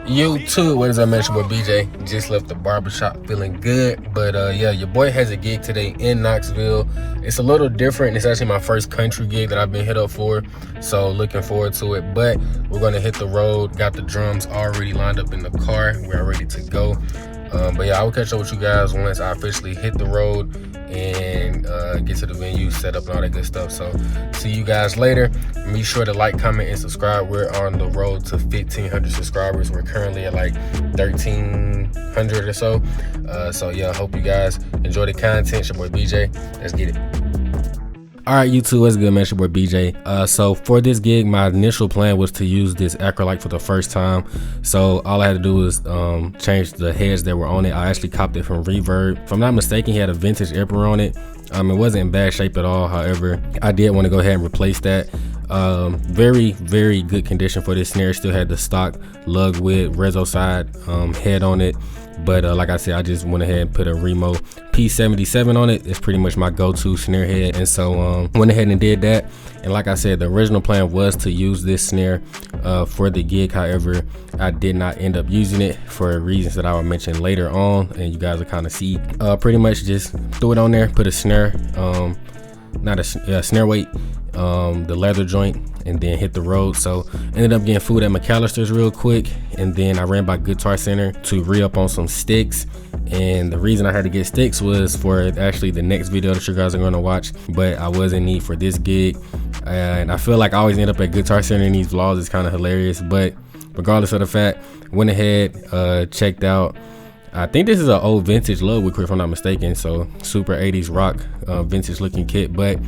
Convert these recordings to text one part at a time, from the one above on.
YouTube, what is up, man? It's your boy BJ. Just left the barbershop feeling good. But yeah, your boy has a gig today in Knoxville. It's a little different. It's actually my first country gig that I've been hit up for. So looking forward to it. But we're gonna hit the road. Got the drums already lined up in the car. We're ready to go. But yeah, I will catch up with you guys once I officially hit the road and get to the venue, set up and all that good stuff. So see you guys later. Be sure to like, comment, and subscribe. We're on the road to 1,500 subscribers. We're currently at like 1,300 or so. So yeah, hope you guys enjoy the content. It's your boy BJ. Let's get it. All right, YouTube, what's good, man? It's your boy BJ. So for this gig, my initial plan was to use this acrylic for the first time. So all I had to do was change the heads that were on it. I actually copped it from Reverb. If I'm not mistaken, he had a vintage emperor on it. It wasn't in bad shape at all. However, I did want to go ahead and replace that. Very, very good condition for this snare. Still had the stock lug with Rezo side head on it. But like I said, I just went ahead and put a Remo P77 on it. It's pretty much my go-to snare head. And so went ahead and did that. And like I said, the original plan was to use this snare for the gig. However, I did not end up using it for reasons that I will mention later on. And you guys will kind of see. Pretty much just threw it on there, put a snare, not a snare weight, the leather joint, and then hit the road. So ended up getting food at McAllister's real quick, and then I ran by Guitar Center to re-up on some sticks. And the reason I had to get sticks was for actually the next video that you guys are going to watch, but I was in need for this gig. And I feel like I always end up at Guitar Center in these vlogs. It's kind of hilarious, but regardless of the fact, went ahead, checked out. I think this is an old vintage Ludwig, if I'm not mistaken. So super 80s rock, vintage looking kit. But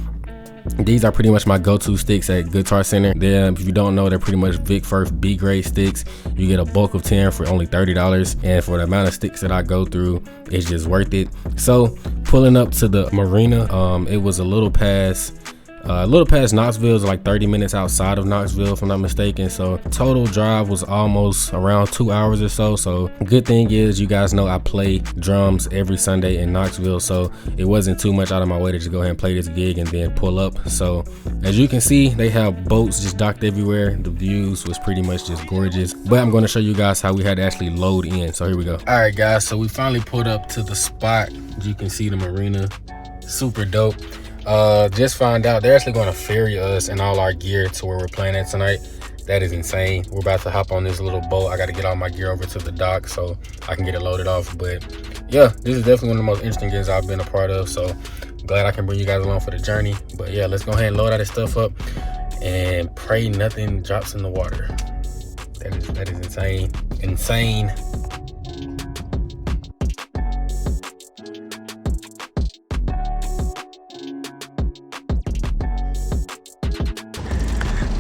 these are pretty much my go-to sticks at Guitar Center. If you don't know, they're pretty much Vic Firth B grade sticks. You get a bulk of 10 for only $30, and for the amount of sticks that I go through, it's just worth it. So pulling up to the Marina, it was a little past Knoxville. It's like 30 minutes outside of Knoxville, if I'm not mistaken. So total drive was almost around 2 hours or so. So good thing is, you guys know I play drums every Sunday in Knoxville, so it wasn't too much out of my way to just go ahead and play this gig and then pull up. So as you can see, they have boats just docked everywhere. The views was pretty much just gorgeous. But I'm going to show you guys how we had to actually load in. So here we go. All right, guys. So we finally pulled up to the spot. As you can see, the Marina, super dope. Just found out they're actually going to ferry us and all our gear to where we're playing at tonight. That is insane. We're about to hop on this little boat. I got to get all my gear over to the dock so I can get it loaded off. But yeah, this is definitely one of the most interesting gigs I've been a part of, so glad I can bring you guys along for the journey. But yeah, let's go ahead and load all this stuff up and pray nothing drops in the water. That is insane.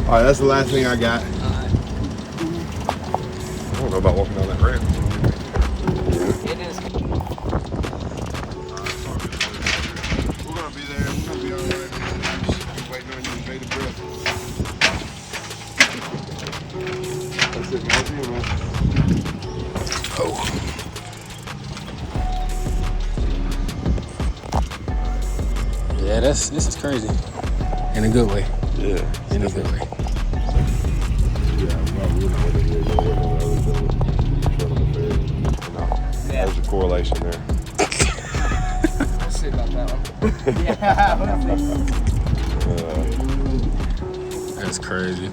All right, that's the last thing I got. I don't know about walking on that ramp. It is. We're gonna be there. We're gonna be all right. Just waiting on you to pay the bill. That's it, man. See you, man. Oh. Yeah, this is crazy. In a good way. Yeah. In a good way. There's a correlation there. We'll see about that one. That's crazy.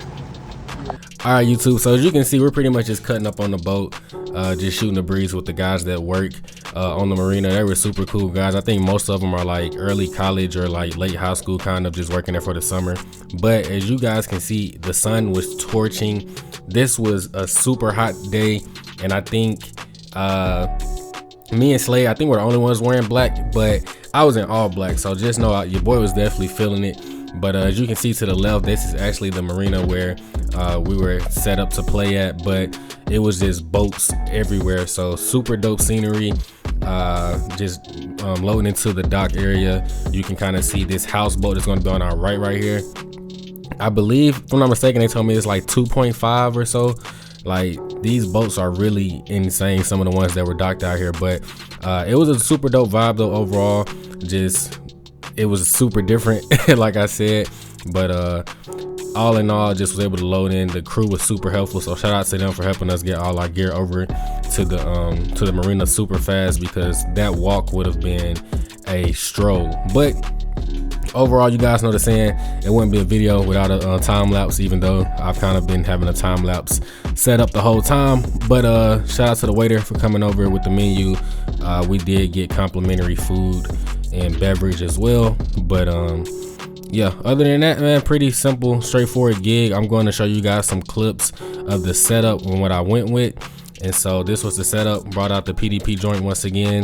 All right, YouTube, so as you can see, we're pretty much just cutting up on the boat, just shooting the breeze with the guys that work on the Marina. They were super cool guys. I think most of them are like early college or like late high school, kind of just working there for the summer. But as you guys can see, the sun was torching. This was a super hot day, and I think me and Slade, I think we're the only ones wearing black, but I was in all black, so just know your boy was definitely feeling it. But as you can see to the left, this is actually the Marina where we were set up to play at, but it was just boats everywhere. So super dope scenery. Just loading into the dock area, you can kind of see this houseboat that's going to be on our right here. I believe, if I'm not mistaken, they told me it's like 2.5 or so. Like, these boats are really insane, some of the ones that were docked out here. But it was a super dope vibe though overall. Just, it was super different like I said. But all in all, just was able to load in. The crew was super helpful, so shout out to them for helping us get all our gear over to the marina super fast, because that walk would have been a stroll. But overall, you guys know the saying, it wouldn't be a video without a time lapse, even though I've kind of been having a time lapse set up the whole time. But shout out to the waiter for coming over with the menu. We did get complimentary food and beverage as well. But yeah, other than that, man, pretty simple, straightforward gig. I'm going to show you guys some clips of the setup and what I went with. And so this was the setup. Brought out the PDP joint once again.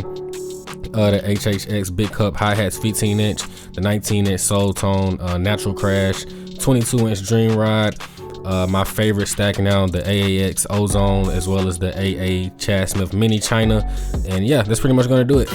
The HHX Big Cup hi-hats 15-inch, the 19-inch Soul Tone Natural Crash, 22-inch Dream Rod, my favorite stack now, the AAX Ozone, as well as the AA Chad Smith Mini China. And yeah, that's pretty much gonna do it.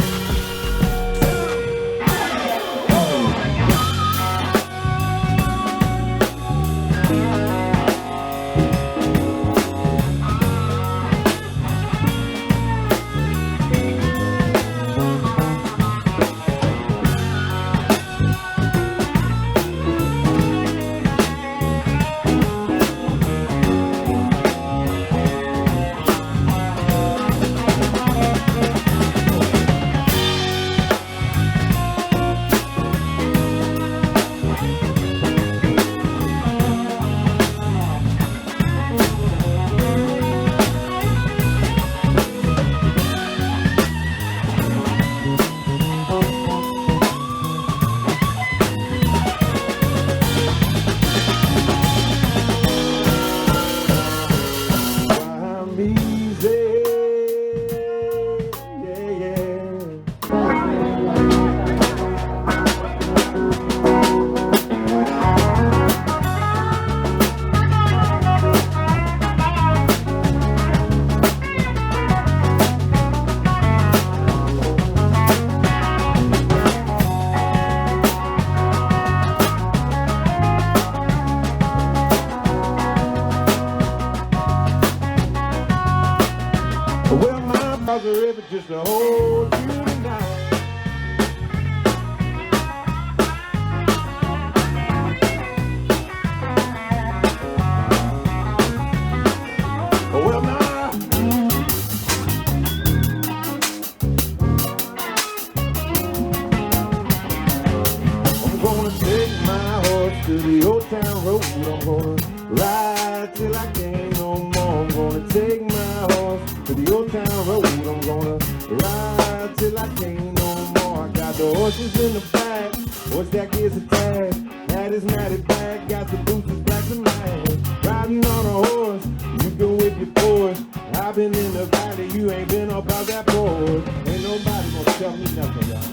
Just to hold you tonight. Well, now I'm gonna take my horse to the old town road. I'm gonna ride till I can't no more. I'm gonna take my horse to the old town road. I'm gonna ride till I can't no more. I got the horses in the back, horse that gets attached. Hat is matted back, got the boots as black as mine. Riding on a horse, you can whip your force. I've been in the valley, you ain't been up out that board. Ain't nobody gonna tell me nothing, y'all.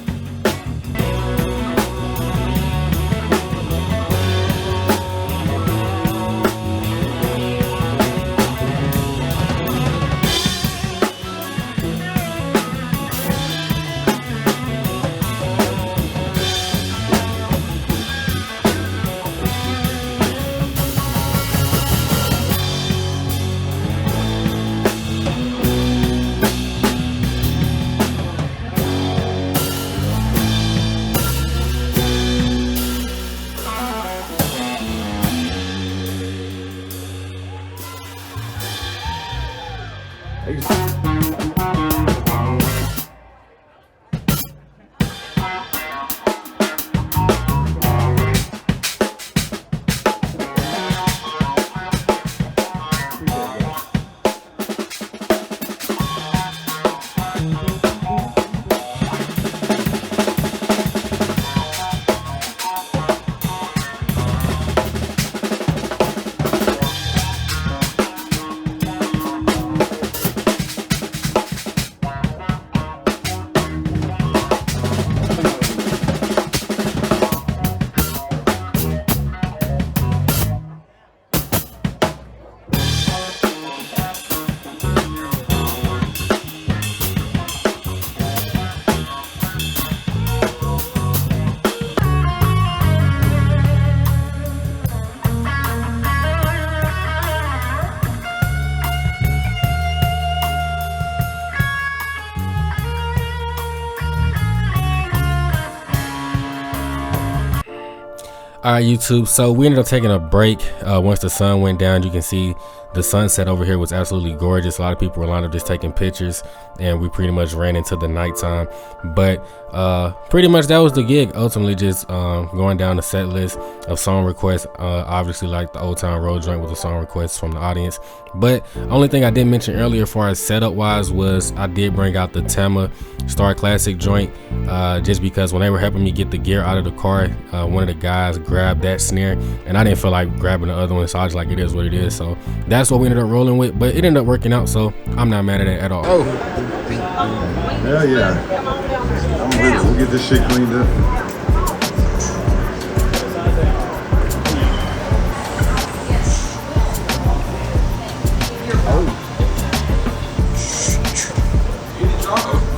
All right, YouTube, so we ended up taking a break once the sun went down. You can see the sunset over here was absolutely gorgeous. A lot of people were lined up just taking pictures, and we pretty much ran into the nighttime. But pretty much that was the gig. Ultimately, just going down the set list of song requests. Obviously, like the Old Town Road joint with the song requests from the audience. But only thing I didn't mention earlier, as far as setup wise, was I did bring out the Tama Star Classic joint, just because when they were helping me get the gear out of the car, one of the guys grabbed that snare, and I didn't feel like grabbing the other one, so I was like, it is what it is. So that's what we ended up rolling with, but it ended up working out, so I'm not mad at it at all. Oh, hell yeah! I'm with it. We'll get this shit cleaned up.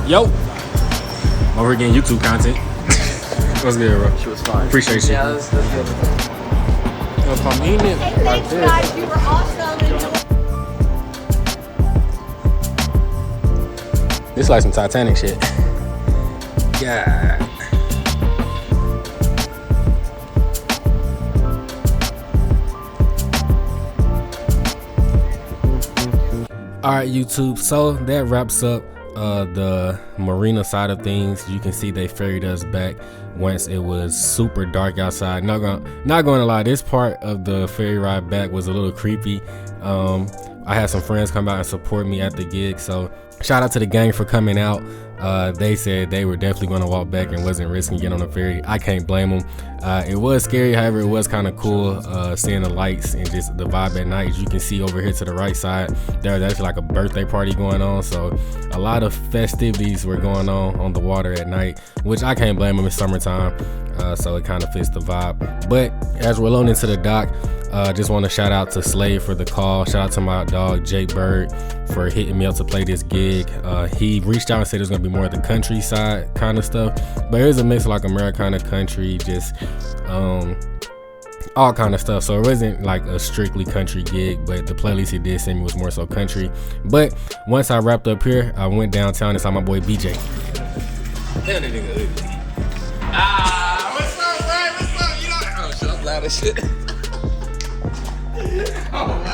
Yo, over here getting YouTube content. What's good, bro? She was fine. Appreciate you. Yeah, that's good. If I'm eating it Hey, like thanks, this. guys. You were awesome. This is like some Titanic shit. Yeah. All right, YouTube, so that wraps up the marina side of things. You can see they ferried us back once it was super dark outside. Not gonna lie, this part of the ferry ride back was a little creepy. I had some friends come out and support me at the gig, so shout out to the gang for coming out. They said they were definitely going to walk back and wasn't risking getting on the ferry. I can't blame them. It was scary, however, it was kind of cool seeing the lights and just the vibe at night. As you can see over here to the right side, there's actually like a birthday party going on. So a lot of festivities were going on the water at night, which I can't blame them. It's summertime, so it kind of fits the vibe. But as we're loading into the dock, just want to shout out to Slade for the call. Shout out to my dog Jake Bird for hitting me up to play this gig. He reached out and said it was gonna be more of the countryside kind of stuff, but it was a mix of like Americana country, just all kind of stuff. So it wasn't like a strictly country gig, but the playlist he did send me was more so country. But once I wrapped up here, I went downtown and saw my boy BJ. Damn, that nigga ugly. What's up, man? What's up? You know, oh shit, I'm loud as shit.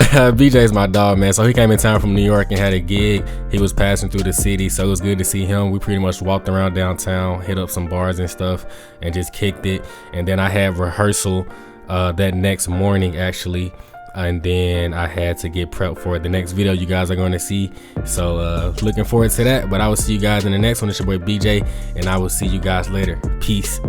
BJ's my dog, man. So he came in town from New York and had a gig. He was passing through the city, so it was good to see him. We pretty much walked around downtown, hit up some bars and stuff, and just kicked it. And then I had rehearsal that next morning, actually, and then I had to get prepped for the next video you guys are going to see. So looking forward to that. But I will see you guys in the next one. It's your boy BJ, and I will see you guys later. Peace.